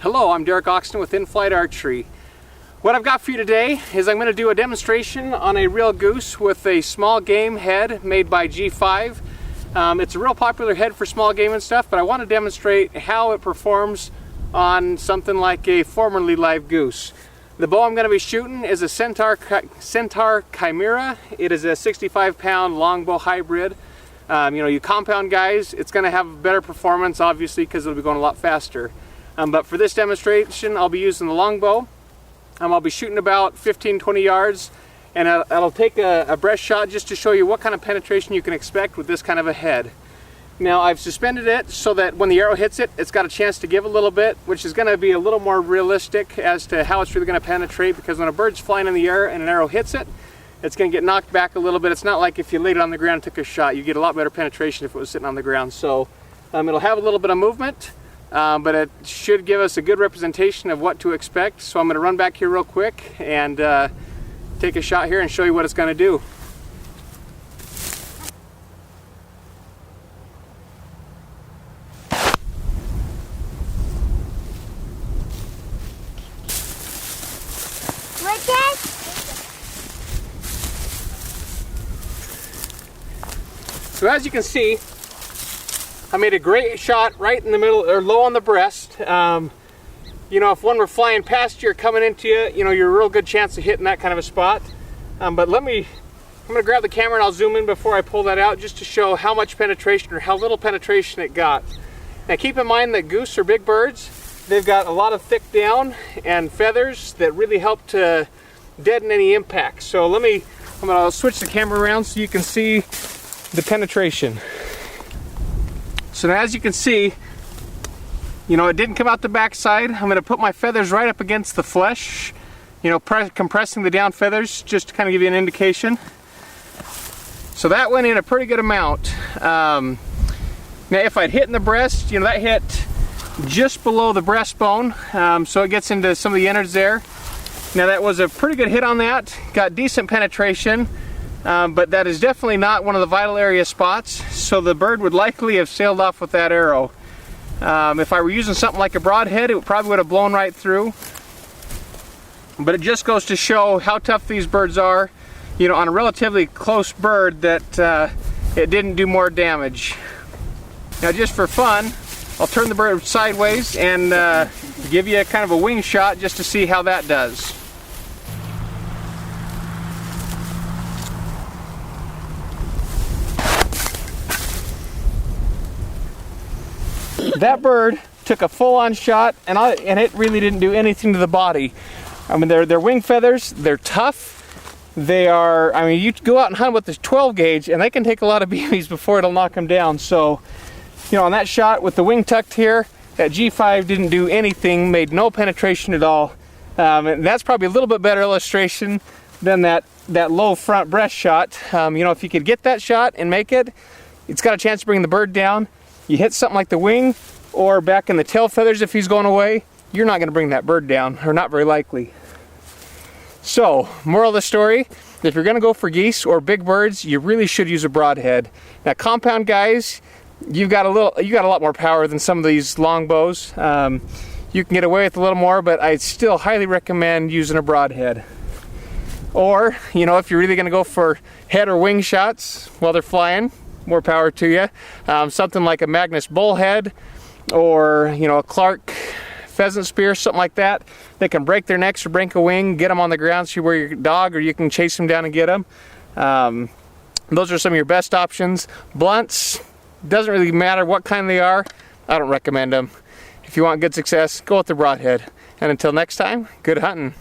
Hello, I'm Derek Oxton with In-Flight Archery. What I've got for you today is I'm going to do a demonstration on a real goose with a small game head made by G5. It's a real popular head for small game and stuff, but I want to demonstrate how it performs on something like a formerly live goose. The bow I'm going to be shooting is a Centaur Chimera. It is a 65-pound longbow hybrid. You compound guys, it's going to have better performance, obviously, because it'll be going a lot faster. But for this demonstration, I'll be using the longbow. I'll be shooting about 15-20 yards, and I'll take a breast shot just to show you what kind of penetration you can expect with this kind of a head. Now, I've suspended it so that when the arrow hits it, it's got a chance to give a little bit, which is going to be a little more realistic as to how it's really going to penetrate, because when a bird's flying in the air and an arrow hits it, it's going to get knocked back a little bit. It's not like if you laid it on the ground and took a shot. You get a lot better penetration if it was sitting on the ground. So it'll have a little bit of movement. But it should give us a good representation of what to expect. So I'm going to run back here real quick and take a shot here and show you what it's going to do. So as you can see, I made a great shot right in the middle, or low on the breast. If one were flying past you or coming into you, you're a real good chance of hitting that kind of a spot. But I'm going to grab the camera and I'll zoom in before I pull that out just to show how much penetration or how little penetration it got. Now keep in mind that goose are big birds. They've got a lot of thick down and feathers that really help to deaden any impact. So I'm going to switch the camera around so you can see the penetration. So now, as you can see, it didn't come out the backside. I'm going to put my feathers right up against the flesh, compressing the down feathers just to kind of give you an indication. So that went in a pretty good amount. Now if I'd hit in the breast, that hit just below the breastbone, so it gets into some of the innards there. Now that was a pretty good hit on that, got decent penetration. But that is definitely not one of the vital area spots, so the bird would likely have sailed off with that arrow. If I were using something like a broadhead, it probably would have blown right through. But it just goes to show how tough these birds are, on a relatively close bird, that it didn't do more damage. Now just for fun, I'll turn the bird sideways and give you a kind of a wing shot just to see how that does. That bird took a full-on shot, and it really didn't do anything to the body. Their wing feathers, they're tough. They are, you go out and hunt with this 12 gauge, and they can take a lot of BBs before it'll knock them down. So, on that shot with the wing tucked here, that G5 didn't do anything, made no penetration at all. And that's probably a little bit better illustration than that low front breast shot. If you could get that shot and make it, it's got a chance to bring the bird down. You hit something like the wing or back in the tail feathers if he's going away, you're not going to bring that bird down, or not very likely. So, moral of the story, if you're going to go for geese or big birds, you really should use a broadhead. Now compound guys, you got a lot more power than some of these long bows. You can get away with a little more, but I still highly recommend using a broadhead. Or, if you're really going to go for head or wing shots while they're flying, more power to you. Something like a Magnus bullhead, or a Clark pheasant spear, something like that. They can break their necks or break a wing, get them on the ground so you wear your dog, or you can chase them down and get them. Those are some of your best options. Blunts, doesn't really matter what kind they are. I don't recommend them. If you want good success, go with the broadhead. And until next time, good hunting.